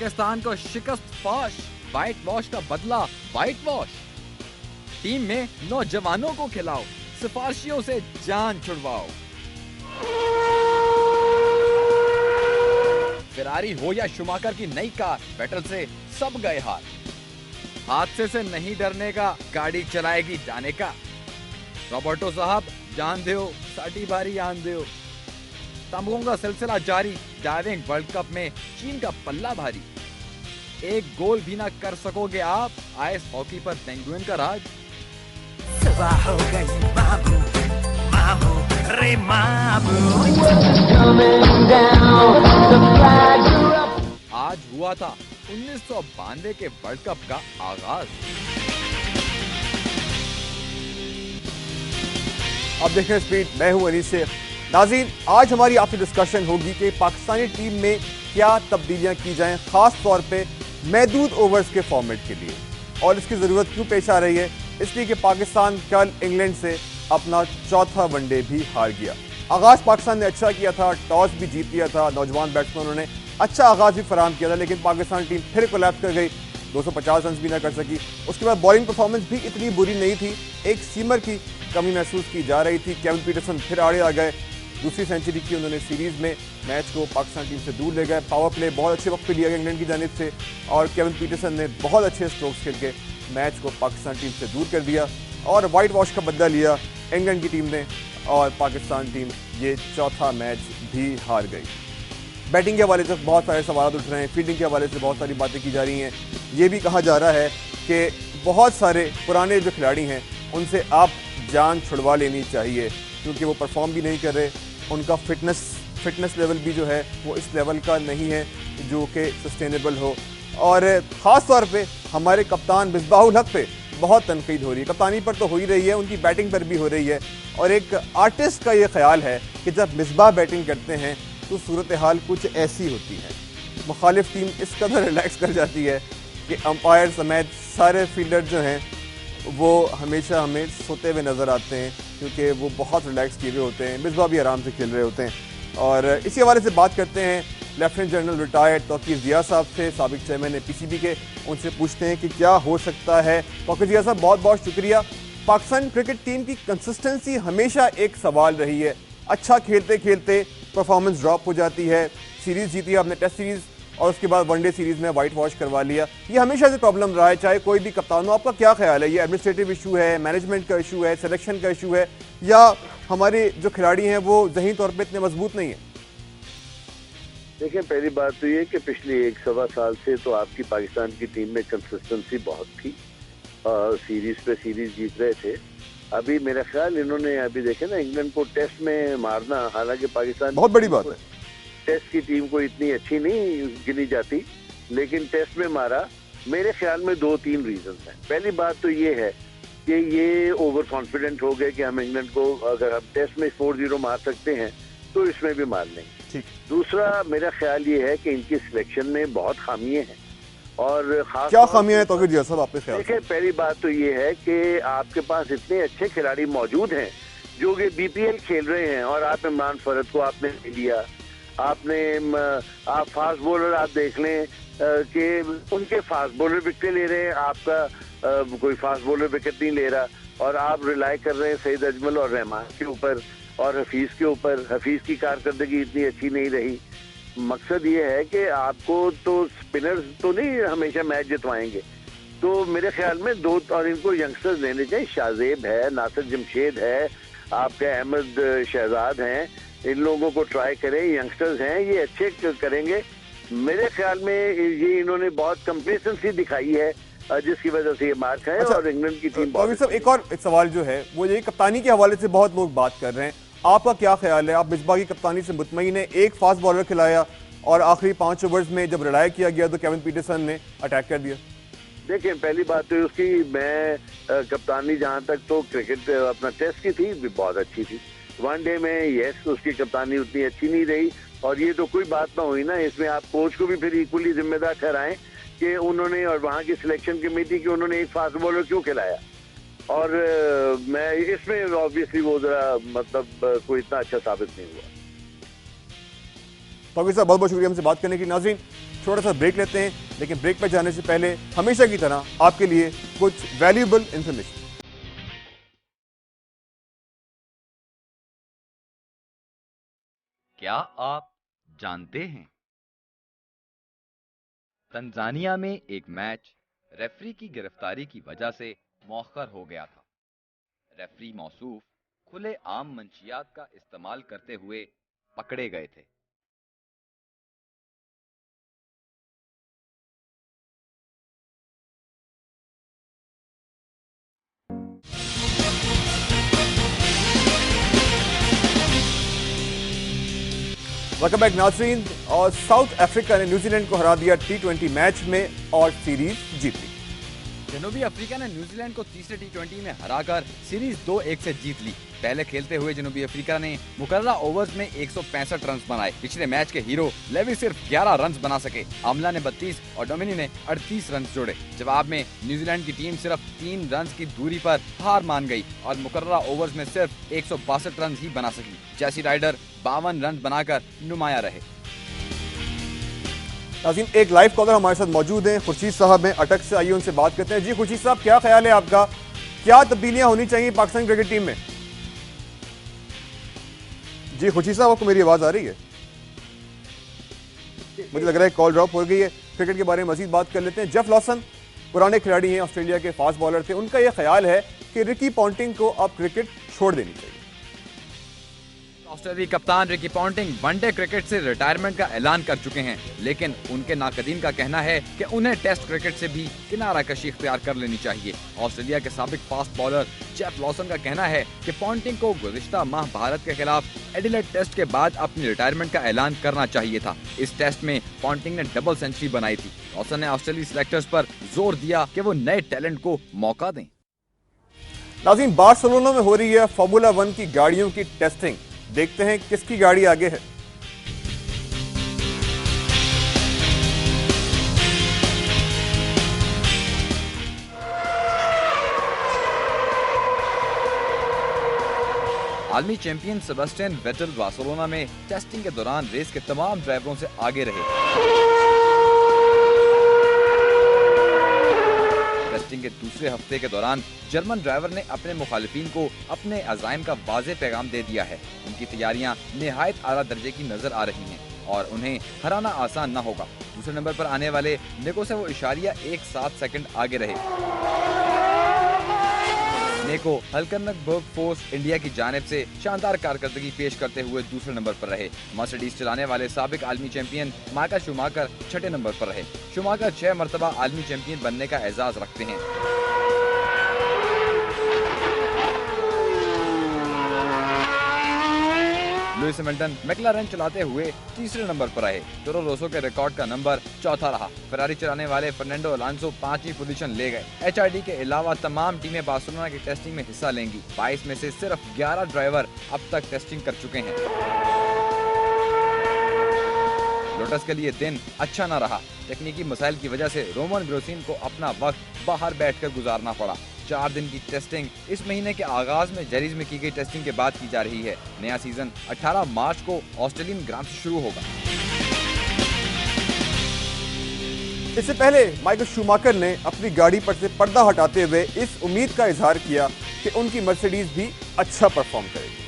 पाकिस्तान को शिकस्त फाश, white wash का बदला व्हाइट वॉश। टीम में नौजवानों को खिलाओ, सिफारिशियों से जान छुड़वाओ। फेरारी हो या शुमाकर की नई कार, पेट्रोल से सब गए हाथ। हादसे से नहीं डरने का, गाड़ी चलाएगी जाने का। रॉबर्टो साहब जान दो, साटी बारी आन दो। तमगों का सिलसिला जारी, डाइविंग वर्ल्ड कप में चीन का पल्ला भारी। एक गोल भी ना कर सकोगे आप, आइस हॉकी पर पेंगुइन का राज। सुबह हो गई बाबू, मामू रे मामू। आज हुआ था 1992 के वर्ल्ड कप का आगाज। अब देखें स्पीड, मैं हूं अनीस शेख। नाज़रीन, आज हमारी आपसे डिस्कशन होगी कि पाकिस्तानी टीम में क्या तब्दीलियां की जाएं, खास तौर पे महदूद ओवर्स के फॉर्मेट के लिए। और इसकी ज़रूरत क्यों पेश आ रही है? इसलिए कि पाकिस्तान कल इंग्लैंड से अपना चौथा वनडे भी हार गया। आगाज़ पाकिस्तान ने अच्छा किया था, टॉस भी जीत लिया था, नौजवान बैट्समैनों ने अच्छा आगाज़ भी फराहम किया था, लेकिन पाकिस्तान टीम फिर कोलैप्स कर गई, 250 रन भी ना कर सकी। उसके बाद बॉलिंग परफॉर्मेंस भी इतनी बुरी नहीं थी, एक सीमर की कमी महसूस की जा रही थी। केविन पीटरसन फिर आड़े आ गए, दूसरी सेंचुरी की उन्होंने सीरीज़ में, मैच को पाकिस्तान टीम से दूर ले गए। पावर प्ले बहुत अच्छे वक्त पे लिया गया इंग्लैंड की जानिब से और केविन पीटरसन ने बहुत अच्छे स्ट्रोक्स खेल के मैच को पाकिस्तान टीम से दूर कर दिया और वाइट वॉश का बदला लिया इंग्लैंड की टीम ने और पाकिस्तान टीम ये चौथा मैच भी हार गई। बैटिंग के हवाले से बहुत सारे सवाल उठ रहे हैं, फील्डिंग के हवाले से बहुत सारी बातें की जा रही हैं। ये भी कहा जा रहा है कि बहुत सारे पुराने जो खिलाड़ी हैं उनसे आप जान छुड़वा लेनी चाहिए, क्योंकि वो परफॉर्म भी नहीं कर रहे, उनका फिटनेस लेवल भी जो है वो इस लेवल का नहीं है जो कि सस्टेनेबल हो। और ख़ास तौर पे हमारे कप्तान मिसबाहुल हक पे बहुत तनकीद हो रही है। कप्तानी पर तो हो ही रही है, उनकी बैटिंग पर भी हो रही है। और एक आर्टिस्ट का ये ख्याल है कि जब मिसबाह बैटिंग करते हैं तो सूरत हाल कुछ ऐसी होती है, मुखालिफ टीम इस कदर रिलैक्स कर जाती है कि अंपायर समेत सारे फील्डर जो हैं वो हमेशा हमें सोते हुए नज़र आते हैं, क्योंकि वो बहुत रिलैक्स किए हुए होते हैं। मिसबाह भी आराम से खेल रहे होते हैं। और इसी हवाले से बात करते हैं lieutenant general retired Tauqeer Zia साहब से, साबिक चेयरमैन PCB के। उनसे पूछते हैं कि क्या हो सकता है। तौकीर ज़िया साहब, बहुत बहुत शुक्रिया। पाकिस्तान क्रिकेट टीम की कंसिस्टेंसी हमेशा एक सवाल रही है। अच्छा खेलते खेलते परफॉर्मेंस ड्रॉप हो जाती है। सीरीज़ जीती आपने, टेस्ट सीरीज़, और उसके बाद वनडे सीरीज़ में वाइट वॉश करवा लिया। ये हमेशा से प्रॉब्लम रहा है, चाहे कोई भी कप्तान हो। आपका क्या ख्याल है, ये एडमिनिस्ट्रेटिव इशू है, मैनेजमेंट का इशू है, सिलेक्शन का इशू है, या हमारे जो खिलाड़ी हैं वो ज़हनी तौर पर इतने मजबूत नहीं है? देखिए, पहली बात तो ये कि पिछले 1-1.25 साल से तो आपकी पाकिस्तान की टीम में कंसिस्टेंसी बहुत थी, सीरीज पे सीरीज जीत रहे थे। अभी मेरा ख्याल इन्होंने अभी देखे ना इंग्लैंड को टेस्ट में मारना, हालांकि पाकिस्तान बहुत बड़ी बात है, टेस्ट की टीम को इतनी अच्छी नहीं गिनी जाती, लेकिन टेस्ट में मारा। मेरे ख्याल में 2-3 रीजन हैं। पहली बात तो ये है कि ये ओवर कॉन्फिडेंट हो गए कि हम इंग्लैंड को अगर हम टेस्ट में 4-0 मार सकते हैं तो इसमें भी मार लेंगे। दूसरा मेरा ख्याल ये है कि इनकी सिलेक्शन में बहुत खामियां हैं। और खास क्या खामियां हैं तौकीर ज़िया साहब आपके ख्याल से? देखिए, पहली बात तो ये है कि आपके पास इतने अच्छे खिलाड़ी मौजूद हैं जो कि BPL खेल रहे हैं, और आप इमरान फरद को आपने ले लिया, आप फास्ट बॉलर आप देख लें कि उनके फास्ट बॉलर विकेट ले रहे हैं, आपका कोई फास्ट बॉलर विकेट नहीं ले रहा, और आप रिलाई कर रहे हैं सईद अजमल और रहमान के ऊपर और हफीज के ऊपर। हफीज की कारकर्दगी इतनी अच्छी नहीं रही। मकसद ये है कि आपको तो स्पिनर्स तो नहीं हमेशा मैच जितवाएंगे, तो मेरे ख्याल में दो और इनको यंगस्टर्स लेने चाहिए। शाहजेब है, नासिर जमशेद है, आपके अहमद शहजाद हैं, इन लोगों को ट्राई करें, यंगस्टर्स हैं, ये अच्छे करेंगे। मेरे ख्याल में ये इन्होंने बहुत कंप्लेसेंसी दिखाई है जिसकी वजह से ये मार खाए। अच्छा, और इंग्लैंड की टीम एक और एक सवाल जो है वो ये, कप्तानी के हवाले से बहुत लोग बात कर रहे हैं, आपका क्या ख्याल है? आप मिसबाह की कप्तानी से मुतमईन है? एक फास्ट बॉलर खिलाया और आखिरी 5 ओवर्स में जब रिलाय किया गया तो केविन पीटरसन ने अटैक कर दिया। देखिए, पहली बात तो उसकी, मैं कप्तानी जहां तक तो क्रिकेट अपना टेस्ट की थी भी बहुत अच्छी थी। वनडे में यस उसकी कप्तानी उतनी अच्छी नहीं रही, और ये तो कोई बात ना हुई ना, इसमें आप कोच को भी फिर इक्वली जिम्मेदार ठहराएं कि उन्होंने, और वहां की सिलेक्शन कमेटी की, उन्होंने एक फास्ट बॉलर क्यों खिलाया। और मैं इसमें ऑब्वियसली वो जरा मतलब कोई इतना अच्छा साबित नहीं हुआ। तौकीर साहब, बहुत बहुत शुक्रिया हमसे बात करने की। नाज़रीन, छोटा सा ब्रेक लेते हैं, लेकिन ब्रेक पर जाने से पहले हमेशा की तरह आपके लिए कुछ वैल्यूएबल इंफॉर्मेशन। क्या आप जानते हैं तंजानिया में एक मैच रेफरी की गिरफ्तारी की वजह से मौखर हो गया था। रेफरी मौसूफ खुले आम मंशियात का इस्तेमाल करते हुए पकड़े गए थे। वेलकम बैक नाज़रीन। और साउथ अफ्रीका ने न्यूजीलैंड को हरा दिया T20 मैच में और सीरीज जीत ली। जनूबी अफ्रीका ने न्यूजीलैंड को तीसरे T20 में हराकर सीरीज 2-1 से जीत ली। पहले खेलते हुए जनूबी अफ्रीका ने मुकर्ररा ओवर्स में 165 रन बनाए। पिछले मैच के हीरो लेवी सिर्फ 11 रन बना सके। आमला ने 32 और डोमिनी ने 38 रन जोड़े। जवाब में न्यूजीलैंड की टीम सिर्फ 3 रन की दूरी पर हार मान गई और मुकर्ररा ओवर्स में सिर्फ 162 रन ही बना सकी। जैसी राइडर 52 रन बनाकर नुमाया रहे। नाज़रीन, एक लाइव कॉलर हमारे साथ मौजूद हैं, खुर्शीद साहब हैं अटक से। आइए उनसे बात करते हैं। जी खुर्शीद साहब, क्या ख्याल है आपका, क्या तब्दीलियां होनी चाहिए पाकिस्तान क्रिकेट टीम में? जी खुर्शीद साहब, आपको मेरी आवाज आ रही है? मुझे लग रहा है कॉल ड्रॉप हो गई है। क्रिकेट के बारे में मजीद बात कर लेते हैं। जेफ लॉसन पुराने खिलाड़ी हैं, ऑस्ट्रेलिया के फास्ट बॉलर थे। उनका यह ख्याल है कि रिकी पॉन्टिंग को अब क्रिकेट छोड़ देनी चाहिए। ऑस्ट्रेलियाई कप्तान रिकी पॉन्टिंग वनडे क्रिकेट से रिटायरमेंट का ऐलान कर चुके हैं, लेकिन उनके नाकदीन का कहना है कि उन्हें टेस्ट क्रिकेट से भी किनारा कशी इख्तियार कर लेनी चाहिए। ऑस्ट्रेलिया के साबिक फास्ट बॉलर जेफ लॉसन का कहना है कि पॉन्टिंग को गुज़िश्ता माह भारत के खिलाफ एडिलेड टेस्ट के बाद अपनी रिटायरमेंट का ऐलान करना चाहिए था। इस टेस्ट में पॉन्टिंग ने डबल सेंचुरी बनाई थी। लॉसन ने ऑस्ट्रेलियाई सिलेक्टर्स पर जोर दिया कि वो नए टैलेंट को मौका दें। नाज़रीन, बार्सिलोना में हो रही है फॉर्मूला 1 की गाड़ियों की टेस्टिंग। देखते हैं किसकी गाड़ी आगे है। आलमी चैंपियन सेबेस्टियन वेटल बार्सिलोना में टेस्टिंग के दौरान रेस के तमाम ड्राइवरों से आगे रहे। टेस्टिंग के दूसरे हफ्ते के दौरान जर्मन ड्राइवर ने अपने मुखालिफिन को अपने अज़ाइम का वाज़ेह पैगाम दे दिया है। उनकी तैयारियां निहायत आला दर्जे की नजर आ रही हैं और उन्हें हराना आसान न होगा। दूसरे नंबर पर आने वाले नेको से वो इशारिया 1.7 सेकंड आगे रहे। नेको हल्कनबर्ग फोर्स इंडिया की जानिब से शानदार कारकर्दगी पेश करते हुए दूसरे नंबर पर रहे। मर्सिडीज चलाने वाले साबिक आलमी चैंपियन माइकल शूमाकर छठे नंबर पर रहे। शूमाकर 6 मरतबा आलमी चैंपियन बनने का एजाज रखते हैं। लुइस हैमिल्टन मैक्लारेन चलाते हुए तीसरे नंबर पर रहे। टोरो रोसो के रिकॉर्ड का नंबर चौथा रहा। फरारी चलाने वाले फर्नांडो अलोंसो 5वीं पोजीशन ले गए। एचआरडी के अलावा तमाम टीमें बार्सिलोना की टेस्टिंग में हिस्सा लेंगी। 22 में से सिर्फ 11 ड्राइवर अब तक टेस्टिंग कर चुके हैं। लोटस के लिए दिन अच्छा न रहा। तकनीकी मसाइल की वजह से रोमन ग्रोसिन को अपना वक्त बाहर बैठकर गुजारना पड़ा। 4 दिन की टेस्टिंग इस महीने के आगाज में जेरीज में की गई टेस्टिंग के बाद की जा रही है। नया सीजन 18 मार्च को ऑस्ट्रेलियन ग्राम से शुरू होगा। इससे पहले माइकल शूमाकर ने अपनी गाड़ी पर से पर्दा हटाते हुए इस उम्मीद का इजहार किया कि उनकी मर्सिडीज भी अच्छा परफॉर्म करेगी।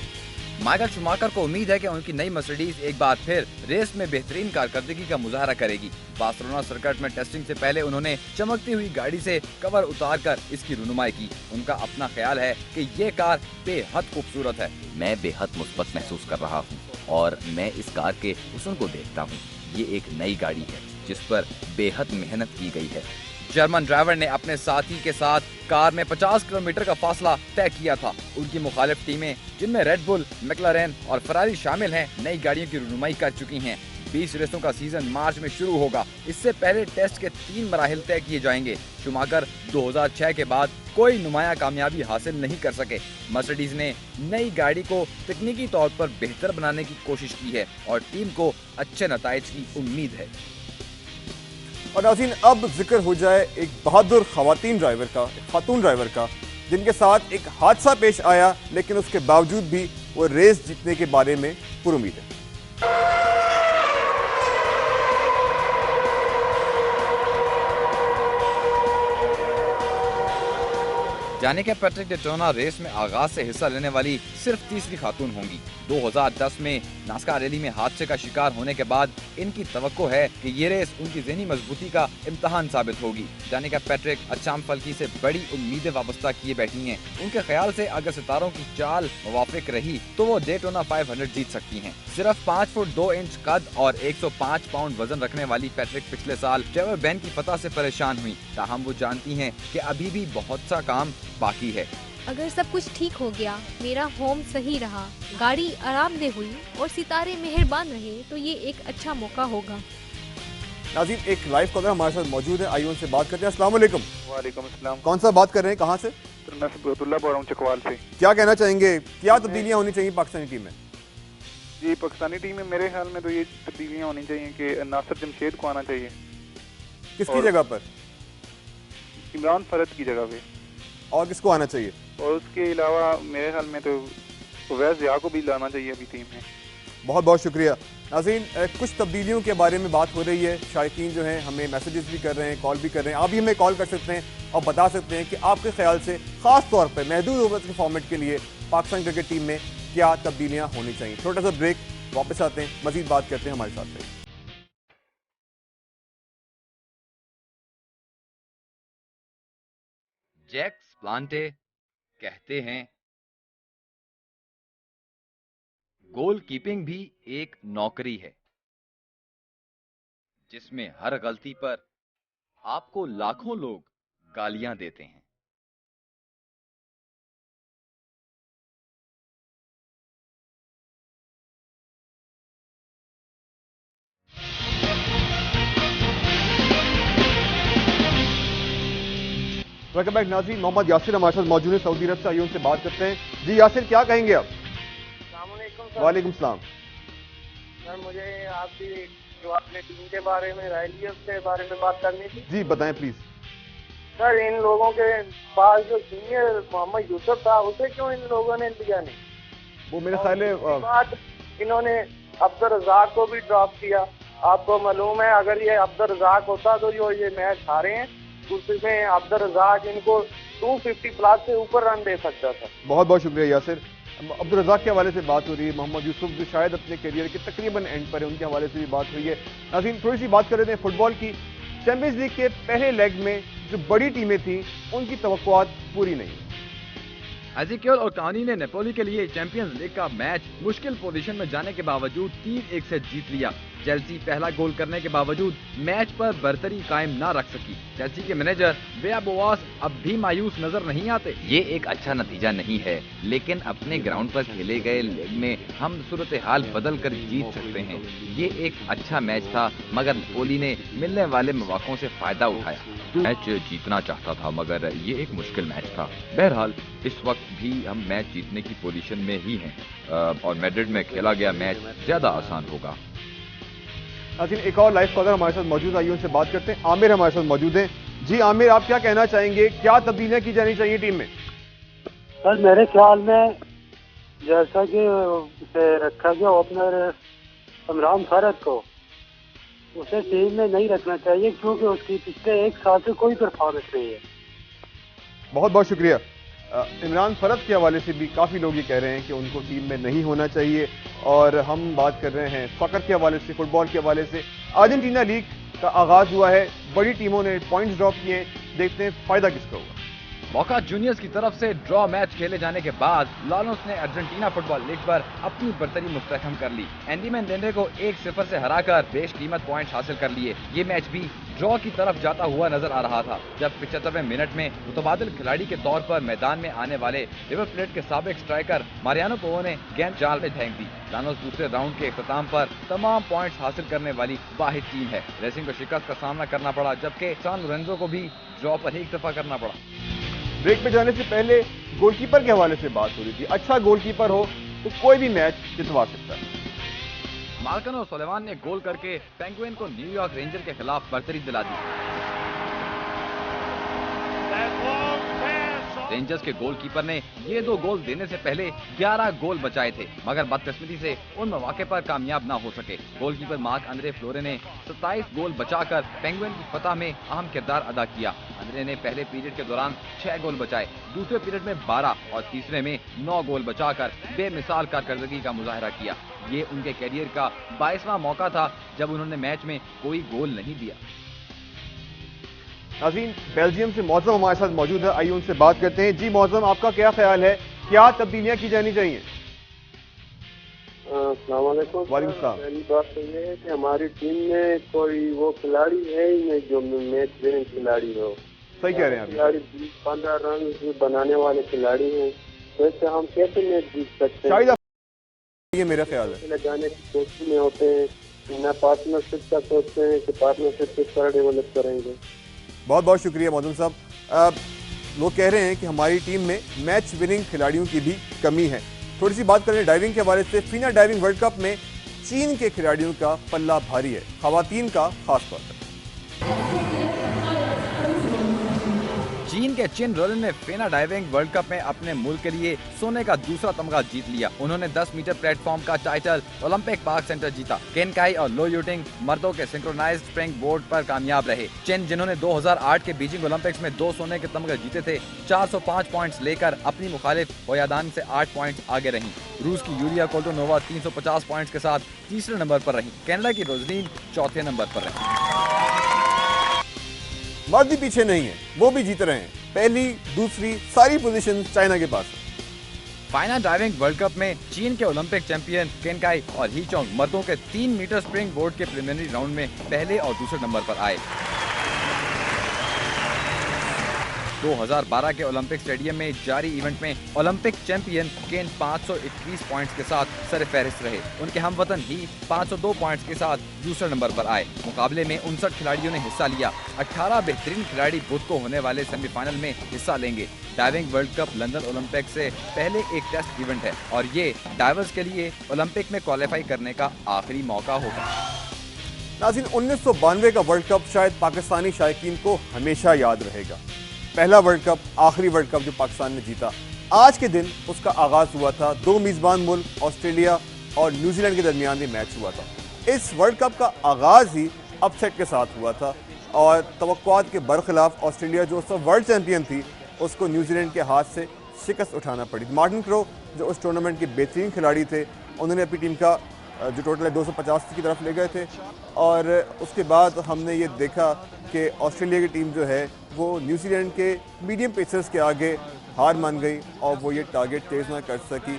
माइकल शूमाकर को उम्मीद है कि उनकी नई मर्सिडीज एक बार फिर रेस में बेहतरीन कारकर्दगी का मुजाहरा करेगी। बार्सिलोना सर्किट में टेस्टिंग से पहले उन्होंने चमकती हुई गाड़ी से कवर उतारकर इसकी रुनुमाई की। उनका अपना ख्याल है कि ये कार बेहद खूबसूरत है। मैं बेहद मुस्बत महसूस कर रहा हूँ और मैं इस कार के हुस्न को देखता हूँ। ये एक नई गाड़ी है जिस पर बेहद मेहनत की गई है। जर्मन ड्राइवर ने अपने साथी के साथ कार में 50 किलोमीटर का फासला तय किया था। उनकी मुखालिफ टीमें जिनमें रेड बुल, मैक्लारेन और फरारी शामिल हैं, नई गाड़ियों की रुनुमाई कर चुकी हैं। 20 रेसों का सीजन मार्च में शुरू होगा। इससे पहले टेस्ट के 3 मराहिल तय किए जाएंगे। शूमाकर 2006 के बाद कोई नुमाया कामयाबी हासिल नहीं कर सके। मर्सिडीज ने नई गाड़ी को तकनीकी तौर पर बेहतर बनाने की कोशिश की है और टीम को अच्छे नताइज की उम्मीद है। और नाज़रीन, अब जिक्र हो जाए एक बहादुर खातून ड्राइवर का जिनके साथ एक हादसा पेश आया, लेकिन उसके बावजूद भी वो रेस जीतने के बारे में पुरुमीद है। जानिका पैट्रिक डेटोना रेस में आगाज से हिस्सा लेने वाली सिर्फ तीसरी खातून होंगी। 2010 में नास्कार रैली में हादसे का शिकार होने के बाद इनकी तवक्को है कि ये रेस उनकी ज़हनी मजबूती का इम्तहान साबित होगी। जानिका पैट्रिक अच्छाम फल्की से बड़ी उम्मीदें वाबस्ता किए बैठी हैं। उनके ख्याल से अगर सितारों की चाल मुवाफिक रही तो वो डेटोना 500 जीत सकती हैं। सिर्फ 5 फुट 2 इंच कद और 105 पाउंड वजन रखने वाली पैट्रिक पिछले साल ट्रेवर बैन की फतह से परेशान हुई। ताहम वो जानती हैं कि अभी भी बहुत सा काम बाकी है। अगर सब कुछ ठीक हो गया, मेरा होम सही रहा, गाड़ी आरामदेह हुई और सितारे मेहरबान रहे तो ये एक अच्छा मौका होगा। नाज़रीन, एक लाइव कॉलर हमारे साथ मौजूद है, आइए उनसे बात करते हैं। अस्सलाम वालेकुम। वालेकुम अस्सलाम। कौन सा बात कर रहे हैं, कहाँ से? मैं सबरतुल्लाह बोल रहा हूँ चकवाल से। क्या कहना चाहेंगे, क्या तब्दीलियाँ होनी चाहिए पाकिस्तानी टीम में? जी, पाकिस्तानी टीम में मेरे ख्याल में तो ये तब्दीलियाँ होनी चाहिए कि नासिर जमशेद को आना चाहिए। किसकी जगह पर? इमरान फरद की जगह पे। और किसको आना चाहिए? और उसके अलावा मेरे ख्याल में तो उवैस ज़िया को भी लाना चाहिए अभी टीम में। बहुत बहुत शुक्रिया। नाज़रीन, कुछ तब्दीलियों के बारे में बात हो रही है। शायकीन जो हैं हमें मैसेजेस भी कर रहे हैं, कॉल भी कर रहे हैं। आप भी हमें कॉल कर सकते हैं और बता सकते हैं कि आपके ख्याल से ख़ास तौर पर महदूद ओवर्स के फॉर्मेट के लिए पाकिस्तान क्रिकेट टीम में क्या तब्दीलियाँ होनी चाहिए। छोटा सा ब्रेक, वापस आते हैं, मज़ीद बात करते हैं, हमारे साथ रहिए। जैक्स प्लांटे कहते हैं गोल कीपिंग भी एक नौकरी है जिसमें हर गलती पर आपको लाखों लोग गालियां देते हैं। वेलकम बैक नाज़रीन, मोहम्मद यासिर हमारे साथ मौजूद है सऊदी अरब से, आइए उनसे बात करते हैं। जी यासिर, क्या कहेंगे आप? वालेकुम सलाम। सर, मुझे आपकी जो आपने टीम के बारे में राय ली उसके बारे में बात करनी थी। जी बताएं प्लीज। सर, इन लोगों के पास जो सीनियर मोहम्मद यूसुफ था उसे क्यों इन लोगों ने लिया नहीं? वो मेरे ख्याल है बाद इन्होंने अब्दुल रज़ाक को भी ड्रॉप किया। आपको मालूम है अगर ये अब्दुल रज़ाक होता तो जो ये मैच हारे हैं उसमें अब्दुल रज़ाक इनको 250 प्लस से ऊपर रन दे सकता था। बहुत बहुत शुक्रिया यासिर। अब्दुल रज़ाक के हवाले से बात हो रही है, मोहम्मद यूसुफ जो शायद अपने करियर के तकरीबन एंड पर है, उनके हवाले से भी बात हुई है। नाज़रीन, थोड़ी सी बात कर रहे थे फुटबॉल की। चैंपियंस लीग के पहले लेग में जो बड़ी टीमें थी उनकी तवक्कुआत पूरी नहीं। एज़ेकियल और कानी ने नेपोली के लिए चैंपियंस लीग का मैच मुश्किल पोजीशन में जाने के बावजूद 3-1 से जीत लिया। चेल्सी पहला गोल करने के बावजूद मैच पर बरतरी कायम ना रख सकी। चेल्सी के मैनेजर बेया बोआस अब भी मायूस नजर नहीं आते। ये एक अच्छा नतीजा नहीं है, लेकिन अपने ग्राउंड पर खेले गए लीग में हम सूरत हाल बदल कर जीत सकते हैं। ये एक अच्छा मैच था, मगर नेपोली ने मिलने वाले मौकों से फायदा उठाया। मैच जीतना चाहता था, मगर ये एक मुश्किल मैच था। बहरहाल इस वक्त भी हम मैच जीतने की पोजीशन में ही हैं और मैड्रिड में खेला गया मैच ज्यादा आसान होगा। नाज़रीन, एक और लाइव कॉलर हमारे साथ मौजूद, आइए उनसे बात करते हैं। आमिर हमारे साथ मौजूद हैं। जी आमिर, आप क्या कहना चाहेंगे, क्या तब्दीलियां की जानी चाहिए टीम में? सर, मेरे ख्याल में जैसा कि उसे रखा गया ओपनर इमरान फरद को, उसे टीम में नहीं रखना चाहिए क्योंकि उसकी पिछले 1 साल से कोई परफॉर्मेंस नहीं है। बहुत बहुत शुक्रिया। इमरान फरद के हवाले से भी काफ़ी लोग ये कह रहे हैं कि उनको टीम में नहीं होना चाहिए। और हम बात कर रहे हैं सॉकर के हवाले से, फुटबॉल के हवाले से। अर्जेंटीना लीग का आगाज हुआ है, बड़ी टीमों ने पॉइंट्स ड्रॉप किए, देखते हैं फायदा किसका होगा। बोका जूनियर्स की तरफ से ड्रॉ मैच खेले जाने के बाद लानोस ने अर्जेंटीना फुटबॉल लीग पर अपनी बर्तरी मुस्तहकम कर ली। एंडी मेंडेंडे को 1-0 से हराकर बेशकीमत पॉइंट्स हासिल कर लिए। ये मैच भी ड्रॉ की तरफ जाता हुआ नजर आ रहा था, जब 75वें मिनट में मुतबादिल खिलाड़ी के तौर पर मैदान में आने वाले रिवर प्लेट के साबिक स्ट्राइकर मारियानो पोवो ने गेंद जाल में फेंक दी। लानोस दूसरे राउंड के इख्तिताम पर तमाम पॉइंट्स हासिल करने वाली वाहिद टीम है। रेसिंग को शिकस्त का सामना करना पड़ा, जबकि सान लोरेंजो को भी ड्रॉ पर ही इक्तफा करना पड़ा। ब्रेक पे जाने से पहले गोलकीपर के हवाले से बात हो रही थी। अच्छा गोलकीपर हो तो कोई भी मैच जितवा सकता है। माल्कन और सोलेमान ने गोल करके पेंगुइन को न्यूयॉर्क रेंजर के खिलाफ बर्तरी दिला दी। रेंजर्स के गोलकीपर ने ये 2 गोल देने से पहले 11 गोल बचाए थे, मगर बदकिस्मती से उन मौके पर कामयाब न हो सके। गोलकीपर मार्क अंद्रे फ्लोरे ने 27 गोल बचाकर पेंगुइन की फतह में अहम किरदार अदा किया। अंद्रे ने पहले पीरियड के दौरान 6 गोल बचाए, दूसरे पीरियड में 12 और तीसरे में 9 गोल बचाकर बेमिसाल कारकर्दगी का मुजाहरा किया। ये उनके कैरियर का 22वां मौका था जब उन्होंने मैच में कोई गोल नहीं दिया। नाज़रीन, बेल्जियम से मौजम हमारे साथ मौजूद है, आइए उनसे बात करते हैं। जी मौजम, आपका क्या ख्याल है, क्या तब्दीलियां की जानी चाहिए? अस्सलाम वालेकुम। वालेकुम सलाम। पहली बात तो ये है कि हमारी टीम में कोई वो खिलाड़ी है ही नहीं जो मैच विनिंग खिलाड़ी हो। सही कह रहे हैं आप। खिलाड़ी 15 रन बनाने वाले खिलाड़ी हैं, तो इससे हम कैसे मैच जीत सकते हैं? शायद ये मेरा ख्याल है। जाने की कोशिश में होते हैं, ना पार्टनरशिप का सोचते हैं कि पार्टनरशिप किस तरह डेवलप करेंगे। बहुत बहुत शुक्रिया मौजूम साहब। लोग कह रहे हैं कि हमारी टीम में मैच विनिंग खिलाड़ियों की भी कमी है। थोड़ी सी बात करें डाइविंग के हवाले से। फीना डाइविंग वर्ल्ड कप में चीन के खिलाड़ियों का पल्ला भारी है, खवातीन का खास तौर पर। चीन के चिन रोलिन ने फेना डाइविंग वर्ल्ड कप में अपने मुल्क के लिए सोने का दूसरा तमगा जीत लिया। उन्होंने 10 मीटर प्लेटफॉर्म का टाइटल ओलंपिक पार्क सेंटर जीता। केन काई और लो यूटिंग मर्दों के सिंक्रोनाइज्ड स्प्रिंग बोर्ड पर कामयाब रहे। चिन, जिन्होंने 2008 के बीजिंग ओलंपिक्स में 2 सोने के तमगे जीते थे, 405 पॉइंट्स लेकर अपनी मुखालिफ होयादान से 8 पॉइंट्स आगे रही। रूस की यूलिया कोल्टोनोवा 350 पॉइंट्स के साथ तीसरे नंबर पर रही। कनाडा की रोजलीन चौथे नंबर पर रही। मर्द भी पीछे नहीं है, वो भी जीत रहे हैं। पहली दूसरी सारी पोजीशन चाइना के पास है। फाइना डाइविंग वर्ल्ड कप में चीन के ओलंपिक चैंपियन केन काई और ही चोंग मर्दों के 3 मीटर स्प्रिंग बोर्ड के प्रीलिमिनरी राउंड में पहले और दूसरे नंबर पर आए। 2012 के ओलंपिक स्टेडियम में जारी इवेंट में ओलंपिक चैंपियन केन 521 पॉइंट्स के साथ सरफहरिस्त रहे। उनके हमवतन ही 502 पॉइंट्स के साथ दूसरे नंबर पर आए। मुकाबले में 59 खिलाड़ियों ने हिस्सा लिया। 18 बेहतरीन खिलाड़ी बुध को होने वाले सेमीफाइनल में हिस्सा लेंगे। Diving world cup London Olympic से पहले एक टेस्ट इवेंट है और ये डाइवर्स के लिए ओलंपिक में क्वालिफाई करने का आखिरी मौका होगा। नाज़रीन, 1992 का वर्ल्ड कप शायद पाकिस्तानी शायकीन को हमेशा याद रहेगा। पहला वर्ल्ड कप, आखिरी वर्ल्ड कप जो पाकिस्तान ने जीता। आज के दिन उसका आगाज हुआ था 2 मेजबान मुल्क ऑस्ट्रेलिया और न्यूजीलैंड के दरमियान भी मैच हुआ था। इस वर्ल्ड कप का आगाज ही अपसेट के साथ हुआ था और तवक्कुआत के बरखिलाफ ऑस्ट्रेलिया जो उस वक्त वर्ल्ड चैंपियन थी, उसको न्यूजीलैंड के हाथ से शिकस्त उठाना पड़ी। मार्टिन क्रो जो उस टूर्नामेंट के बेहतरीन खिलाड़ी थे, उन्होंने अपनी टीम का जो टोटल है 250 की तरफ ले गए थे और उसके बाद हमने ये देखा कि ऑस्ट्रेलिया की टीम जो है वो न्यूजीलैंड के मीडियम पेसर्स के आगे हार मान गई और वो ये टारगेट तेज़ ना कर सकी।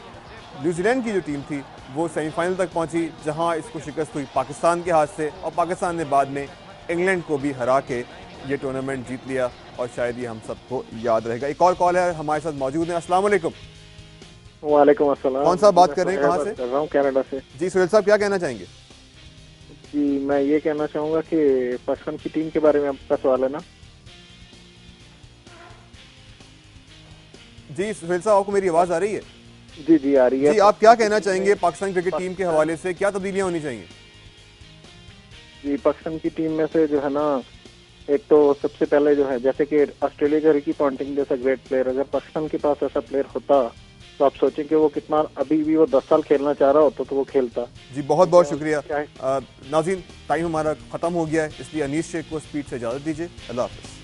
न्यूजीलैंड की जो टीम थी वो सेमीफाइनल तक पहुंची, जहां इसको शिकस्त हुई पाकिस्तान के हाथ से और पाकिस्तान ने बाद में इंग्लैंड को भी हरा के ये टूर्नामेंट जीत लिया और शायद ये हम सबको याद रहेगा। एक और कॉल है हमारे साथ मौजूद है। अस्सलाम वालेकुम। वालेकुम अस्सलाम। कौन सा बात कर रहे हैं, कहाँ से? कर रहा हूँ कनाडा से। जी सुहेल साहब, क्या कहना चाहेंगे? जी मैं ये कहना चाहूँगा कि पाकिस्तान की टीम के बारे में आपका सवाल है ना? जी सुहेल साहब, आपको मेरी आवाज़ आ रही है? जी जी आ रही है। जी, आप क्या कहना चाहेंगे पाकिस्तान क्रिकेट टीम के हवाले से, क्या तब्दीलियां होनी चाहिए? जी पाकिस्तान की टीम में से जो है ना, एक तो सबसे पहले जो है जैसे कि ऑस्ट्रेलिया का रिकी पॉन्टिंग जैसा ग्रेट प्लेयर, अगर पाकिस्तान के पास ऐसा प्लेयर होता तो आप सोचें कि वो कितना, अभी भी वो 10 साल खेलना चाह रहा होता तो वो खेलता। जी बहुत बहुत शुक्रिया। नाज़रीन, टाइम हमारा ख़त्म हो गया है, इसलिए अनीस शेख को स्पीड से इजाज़त दीजिए। अल्लाह हाफ़िज़।